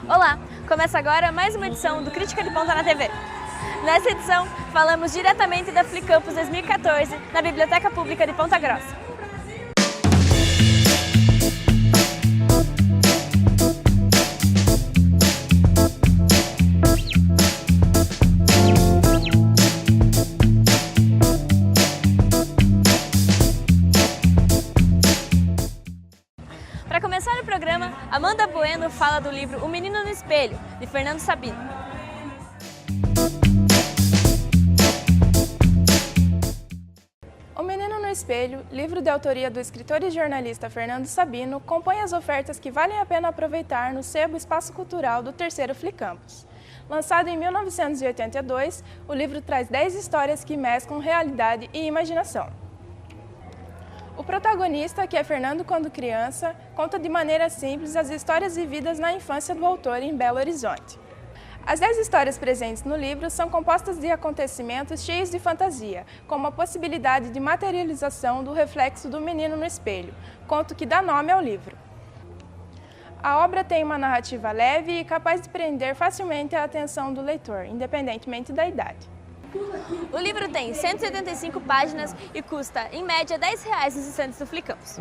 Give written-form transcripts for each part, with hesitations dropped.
Olá! Começa agora mais uma edição do Crítica de Ponta na TV. Nessa edição, falamos diretamente da Flicampus 2014 na Biblioteca Pública de Ponta Grossa. Para começar o programa, Amanda Bueno fala do livro O Menino no Espelho, de Fernando Sabino. O Menino no Espelho, livro de autoria do escritor e jornalista Fernando Sabino, compõe as ofertas que valem a pena aproveitar no sebo Espaço Cultural do terceiro Flicampus. Lançado em 1982, o livro traz 10 histórias que mesclam realidade e imaginação. O protagonista, que é Fernando quando criança, conta de maneira simples as histórias vividas na infância do autor em Belo Horizonte. As 10 histórias presentes no livro são compostas de acontecimentos cheios de fantasia, como a possibilidade de materialização do reflexo do menino no espelho, conto que dá nome ao livro. A obra tem uma narrativa leve e capaz de prender facilmente a atenção do leitor, independentemente da idade. O livro tem 175 páginas e custa, em média, R$10 nos estantes do Flicampus.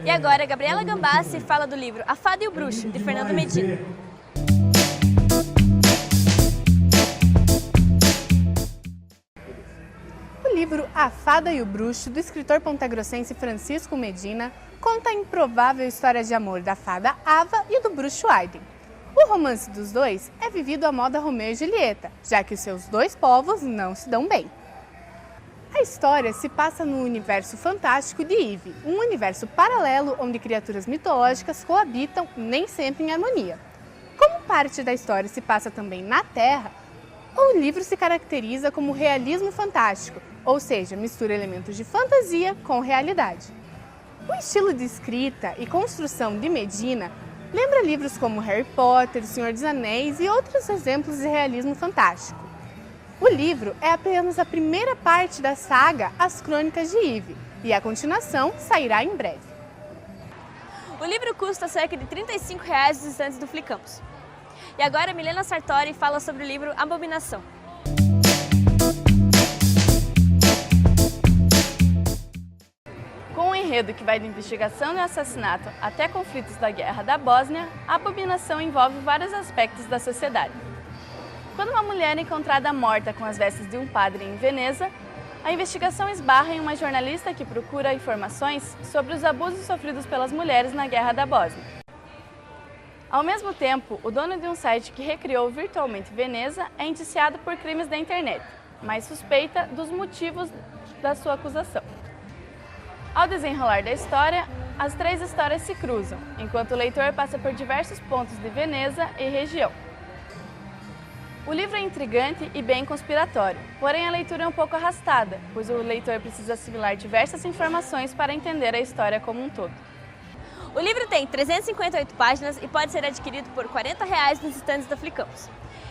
E agora, Gabriela Gambassi fala do livro A Fada e o Bruxo, de Fernando Medina. O livro A Fada e o Bruxo, do escritor pontagrossense Francisco Medina, conta a improvável história de amor da fada Ava e do bruxo Aiden. O romance dos dois é vivido à moda Romeu e Julieta, já que os seus dois povos não se dão bem. A história se passa no universo fantástico de Eve, um universo paralelo onde criaturas mitológicas coabitam, nem sempre em harmonia. Como parte da história se passa também na Terra, o livro se caracteriza como realismo fantástico, ou seja, mistura elementos de fantasia com realidade. O estilo de escrita e construção de Medina lembra livros como Harry Potter, O Senhor dos Anéis e outros exemplos de realismo fantástico. O livro é apenas a primeira parte da saga As Crônicas de Eve, e a continuação sairá em breve. O livro custa cerca de R$35 nos estantes do Flicampus. E agora Milena Sartori fala sobre o livro Abominação. Com um enredo que vai de investigação e assassinato até conflitos da Guerra da Bósnia, a abominação envolve vários aspectos da sociedade. Quando uma mulher é encontrada morta com as vestes de um padre em Veneza, a investigação esbarra em uma jornalista que procura informações sobre os abusos sofridos pelas mulheres na Guerra da Bósnia. Ao mesmo tempo, o dono de um site que recriou virtualmente Veneza é indiciado por crimes da internet, mas suspeita dos motivos da sua acusação. Ao desenrolar da história, as 3 histórias se cruzam, enquanto o leitor passa por diversos pontos de Veneza e região. O livro é intrigante e bem conspiratório, porém a leitura é um pouco arrastada, pois o leitor precisa assimilar diversas informações para entender a história como um todo. O livro tem 358 páginas e pode ser adquirido por R$40 nos estantes da Flicampus.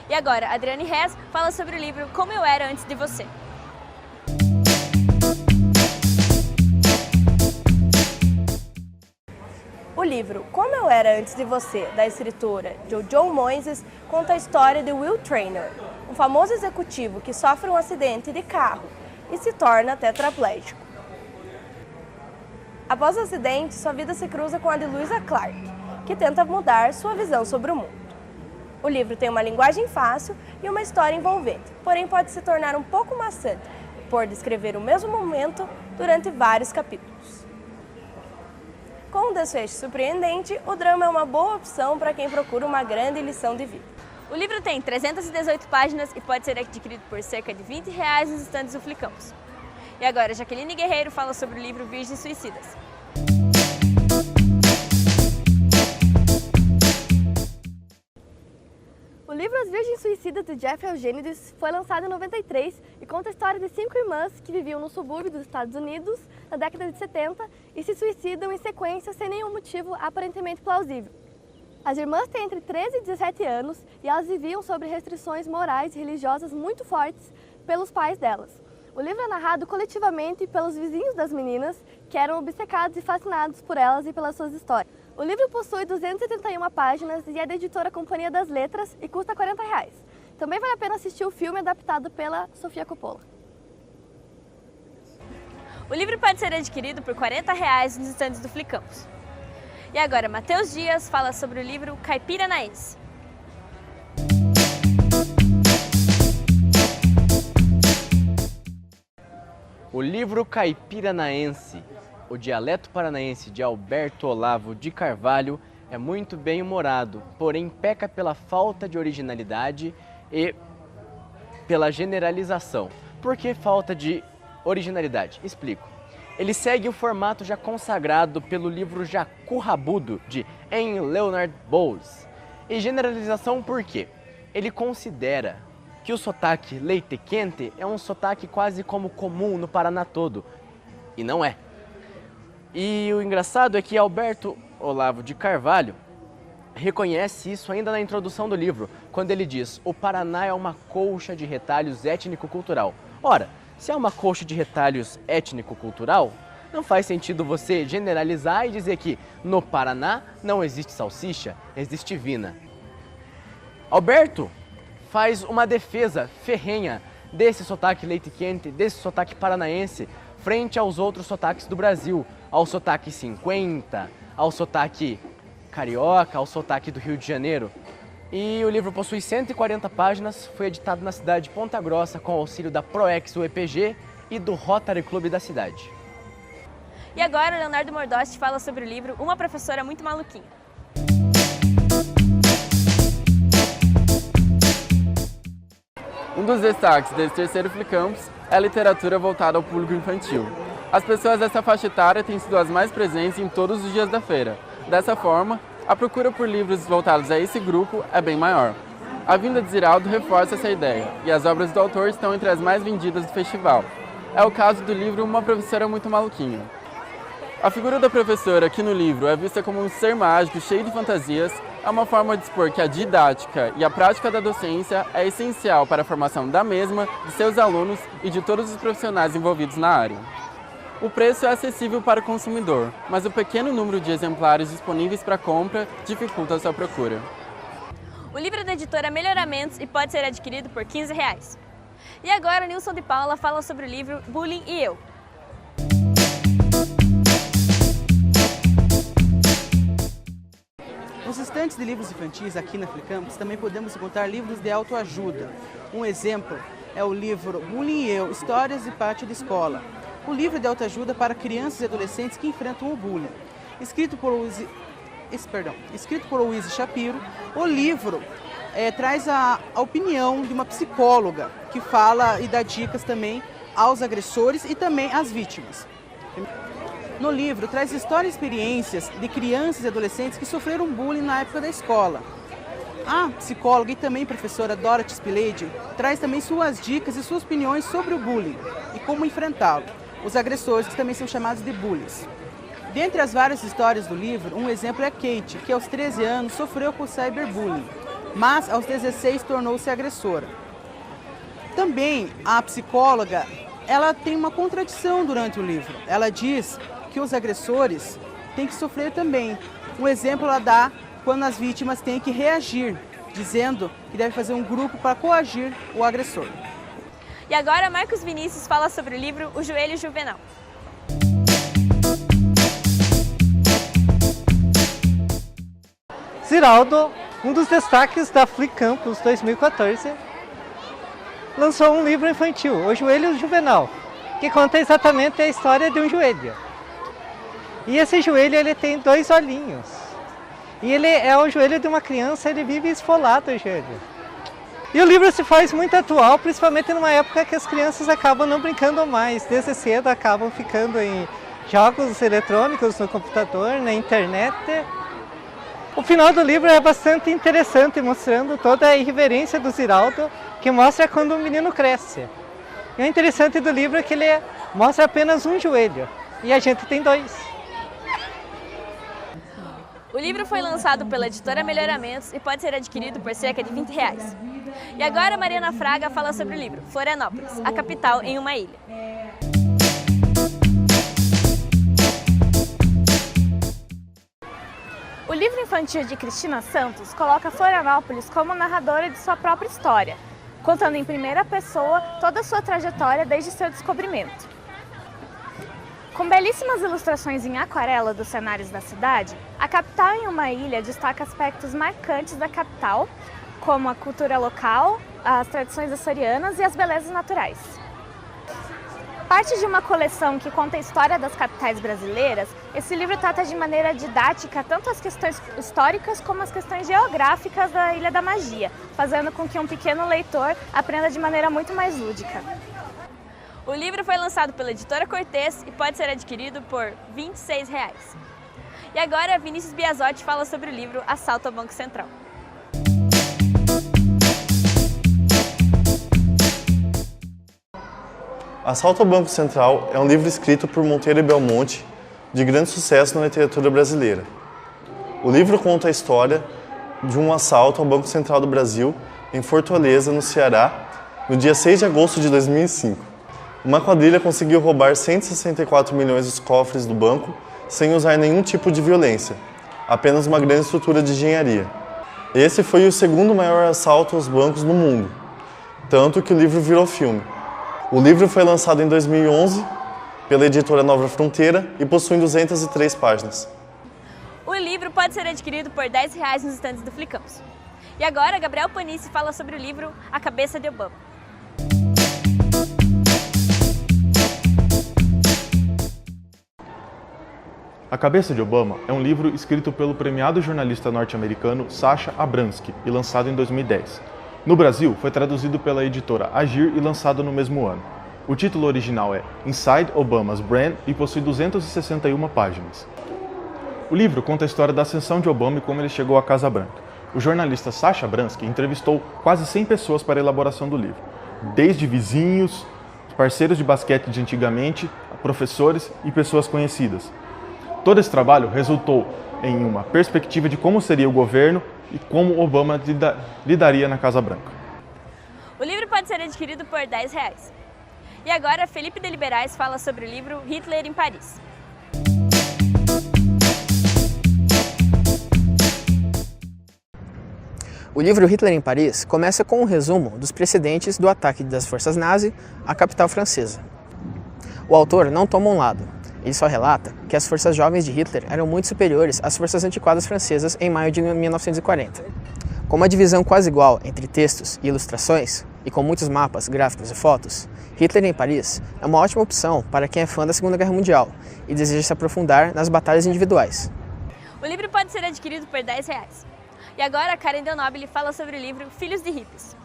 E agora, Adriane Rez fala sobre o livro Como Eu Era Antes de Você. O livro Como Eu Era Antes de Você, da escritora Jojo Moyes, conta a história de Will Traynor, um famoso executivo que sofre um acidente de carro e se torna tetraplégico. Após o acidente, sua vida se cruza com a de Louisa Clark, que tenta mudar sua visão sobre o mundo. O livro tem uma linguagem fácil e uma história envolvente, porém pode se tornar um pouco maçante por descrever o mesmo momento durante vários capítulos. Com um desfecho surpreendente, o drama é uma boa opção para quem procura uma grande lição de vida. O livro tem 318 páginas e pode ser adquirido por cerca de R$20 nos estantes do Flicampus. E agora, Jaqueline Guerreiro fala sobre o livro Virgens Suicidas. O livro As Virgens Suicidas, de Jeff Eugenides, foi lançado em 93 e conta a história de 5 irmãs que viviam no subúrbio dos Estados Unidos na década de 70 e se suicidam em sequência sem nenhum motivo aparentemente plausível. As irmãs têm entre 13 e 17 anos e elas viviam sob restrições morais e religiosas muito fortes pelos pais delas. O livro é narrado coletivamente pelos vizinhos das meninas, que eram obcecados e fascinados por elas e pelas suas histórias. O livro possui 271 páginas e é da editora Companhia das Letras e custa R$40. Também vale a pena assistir o filme adaptado pela Sofia Coppola. O livro pode ser adquirido por R$40 nos estandes do Flicampus. E agora, Matheus Dias fala sobre o livro Caipiranaense. O livro Caipiranaense, o dialeto paranaense de Alberto Olavo de Carvalho, é muito bem-humorado, porém peca pela falta de originalidade e pela generalização. Por que falta de originalidade? Explico. Ele segue o formato já consagrado pelo livro Jacu Rabudo, de Henry Leonard Bowles. E generalização por quê? Ele considera que o sotaque leite quente é um sotaque quase como comum no Paraná todo. E não é. E o engraçado é que Alberto Olavo de Carvalho reconhece isso ainda na introdução do livro, quando ele diz: o Paraná é uma colcha de retalhos étnico-cultural. Ora, se é uma colcha de retalhos étnico-cultural, não faz sentido você generalizar e dizer que no Paraná não existe salsicha, existe vina. Alberto faz uma defesa ferrenha desse sotaque leite quente, desse sotaque paranaense, frente aos outros sotaques do Brasil, ao sotaque 50, ao sotaque carioca, ao sotaque do Rio de Janeiro. E o livro possui 140 páginas, foi editado na cidade de Ponta Grossa com o auxílio da Proex UEPG e do Rotary Club da cidade. E agora, Leonardo Mordosti fala sobre o livro Uma Professora Muito Maluquinha. Um dos destaques desse terceiro Flicampus é a literatura voltada ao público infantil. As pessoas dessa faixa etária têm sido as mais presentes em todos os dias da feira. Dessa forma, a procura por livros voltados a esse grupo é bem maior. A vinda de Ziraldo reforça essa ideia, e as obras do autor estão entre as mais vendidas do festival. É o caso do livro Uma Professora Muito Maluquinha. A figura da professora, que no livro é vista como um ser mágico cheio de fantasias, é uma forma de expor que a didática e a prática da docência é essencial para a formação da mesma, de seus alunos e de todos os profissionais envolvidos na área. O preço é acessível para o consumidor, mas o pequeno número de exemplares disponíveis para compra dificulta a sua procura. O livro é da editora Melhoramentos e pode ser adquirido por R$15. E agora, Nilson de Paula fala sobre o livro Bullying e Eu. Nos estantes de livros infantis aqui na Flicampus também podemos encontrar livros de autoajuda. Um exemplo é o livro Bullying e Eu, Histórias de Pátio de Escola. O livro de autoajuda para crianças e adolescentes que enfrentam o bullying. Escrito por Louise Shapiro, o livro traz a opinião de uma psicóloga que fala e dá dicas também aos agressores e também às vítimas. No livro, traz histórias e experiências de crianças e adolescentes que sofreram bullying na época da escola. A psicóloga e também professora Dorothy Spilade traz também suas dicas e suas opiniões sobre o bullying e como enfrentá-lo, os agressores que também são chamados de bullies. Dentre as várias histórias do livro, um exemplo é Kate, que aos 13 anos sofreu com cyberbullying, mas aos 16 tornou-se agressora. Também a psicóloga, ela tem uma contradição durante o livro. Ela diz que os agressores têm que sofrer também. Um exemplo ela dá quando as vítimas têm que reagir, dizendo que deve fazer um grupo para coagir o agressor. E agora, Marcos Vinícius fala sobre o livro O Joelho Juvenal. Ziraldo, um dos destaques da Flicampus 2014, lançou um livro infantil, O Joelho Juvenal, que conta exatamente a história de um joelho. E esse joelho ele tem 2 olhinhos. E ele é o joelho de uma criança, ele vive esfolado o joelho. E o livro se faz muito atual, principalmente numa época que as crianças acabam não brincando mais. Desde cedo acabam ficando em jogos eletrônicos, no computador, na internet. O final do livro é bastante interessante, mostrando toda a irreverência do Ziraldo, que mostra quando um menino cresce. E o interessante do livro é que ele mostra apenas um joelho, e a gente tem 2. O livro foi lançado pela editora Melhoramentos e pode ser adquirido por cerca de R$20. E agora, Mariana Fraga fala sobre o livro Florianópolis, a capital em uma ilha. O livro infantil de Cristina Santos coloca Florianópolis como narradora de sua própria história, contando em primeira pessoa toda a sua trajetória desde seu descobrimento. Com belíssimas ilustrações em aquarela dos cenários da cidade, A Capital em uma Ilha destaca aspectos marcantes da capital, como a cultura local, as tradições açorianas e as belezas naturais. Parte de uma coleção que conta a história das capitais brasileiras, esse livro trata de maneira didática tanto as questões históricas como as questões geográficas da Ilha da Magia, fazendo com que um pequeno leitor aprenda de maneira muito mais lúdica. O livro foi lançado pela editora Cortez e pode ser adquirido por R$ 26. E agora, Vinícius Biasotti fala sobre o livro Assalto ao Banco Central. Assalto ao Banco Central é um livro escrito por Monteiro e Belmonte, de grande sucesso na literatura brasileira. O livro conta a história de um assalto ao Banco Central do Brasil, em Fortaleza, no Ceará, no dia 6 de agosto de 2005. Uma quadrilha conseguiu roubar 164 milhões dos cofres do banco sem usar nenhum tipo de violência, apenas uma grande estrutura de engenharia. Esse foi o segundo maior assalto aos bancos no mundo, tanto que o livro virou filme. O livro foi lançado em 2011 pela editora Nova Fronteira e possui 203 páginas. O livro pode ser adquirido por R$ 10 nos estandes do Flicampus. E agora, Gabriel Panici fala sobre o livro A Cabeça de Obama. A Cabeça de Obama é um livro escrito pelo premiado jornalista norte-americano Sacha Abransky e lançado em 2010. No Brasil, foi traduzido pela editora Agir e lançado no mesmo ano. O título original é Inside Obama's Brain e possui 261 páginas. O livro conta a história da ascensão de Obama e como ele chegou à Casa Branca. O jornalista Sacha Abransky entrevistou quase 100 pessoas para a elaboração do livro, desde vizinhos, parceiros de basquete de antigamente, professores e pessoas conhecidas. Todo esse trabalho resultou em uma perspectiva de como seria o governo e como Obama lidaria na Casa Branca. O livro pode ser adquirido por R$ 10. E agora, Felipe de Liberais fala sobre o livro Hitler em Paris. O livro Hitler em Paris começa com um resumo dos precedentes do ataque das forças nazi à capital francesa. O autor não toma um lado, ele só relata que as forças jovens de Hitler eram muito superiores às forças antiquadas francesas em maio de 1940. Com uma divisão quase igual entre textos e ilustrações, e com muitos mapas, gráficos e fotos, Hitler em Paris é uma ótima opção para quem é fã da Segunda Guerra Mundial e deseja se aprofundar nas batalhas individuais. O livro pode ser adquirido por R$ 10. E agora, Karen Del Nobile fala sobre o livro Filhos de Hippies.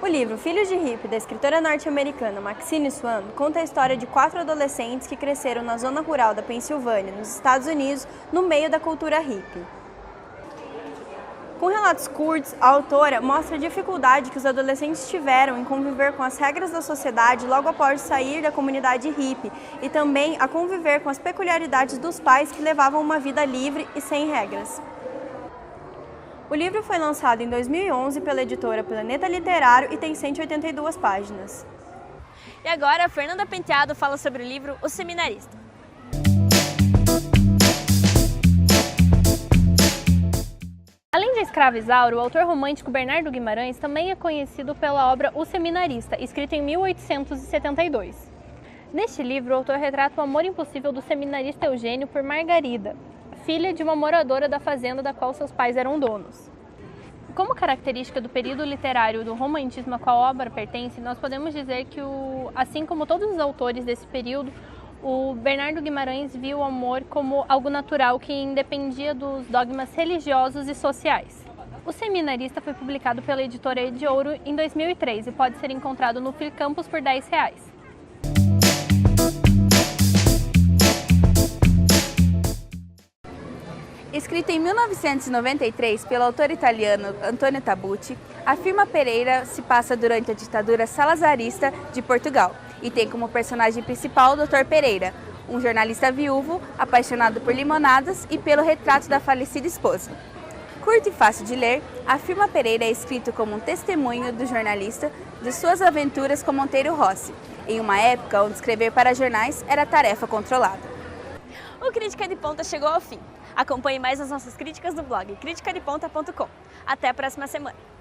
O livro Filhos de Hippie, da escritora norte-americana Maxine Swan, conta a história de 4 adolescentes que cresceram na zona rural da Pensilvânia, nos Estados Unidos, no meio da cultura hippie. Com relatos curtos, a autora mostra a dificuldade que os adolescentes tiveram em conviver com as regras da sociedade logo após sair da comunidade hippie e também a conviver com as peculiaridades dos pais que levavam uma vida livre e sem regras. O livro foi lançado em 2011 pela editora Planeta Literário e tem 182 páginas. E agora, Fernanda Penteado fala sobre o livro O Seminarista. Além de escravo Isauro, o autor romântico Bernardo Guimarães também é conhecido pela obra O Seminarista, escrita em 1872. Neste livro, o autor retrata o amor impossível do seminarista Eugênio por Margarida, filha de uma moradora da fazenda da qual seus pais eram donos. Como característica do período literário do romantismo a qual a obra pertence, nós podemos dizer que, assim como todos os autores desse período, o Bernardo Guimarães viu o amor como algo natural que independia dos dogmas religiosos e sociais. O Seminarista foi publicado pela editora Ediouro em 2003 e pode ser encontrado no Flicampus por R$ 10. Escrita em 1993 pelo autor italiano Antonio Tabucchi, a Firma Pereira se passa durante a ditadura salazarista de Portugal e tem como personagem principal o Dr. Pereira, um jornalista viúvo apaixonado por limonadas e pelo retrato da falecida esposa. Curto e fácil de ler, a Firma Pereira é escrito como um testemunho do jornalista de suas aventuras com Monteiro Rossi. em uma época onde escrever para jornais era tarefa controlada. O Crítica de Ponta chegou ao fim. Acompanhe mais as nossas críticas no blog criticadeponta.com. Até a próxima semana!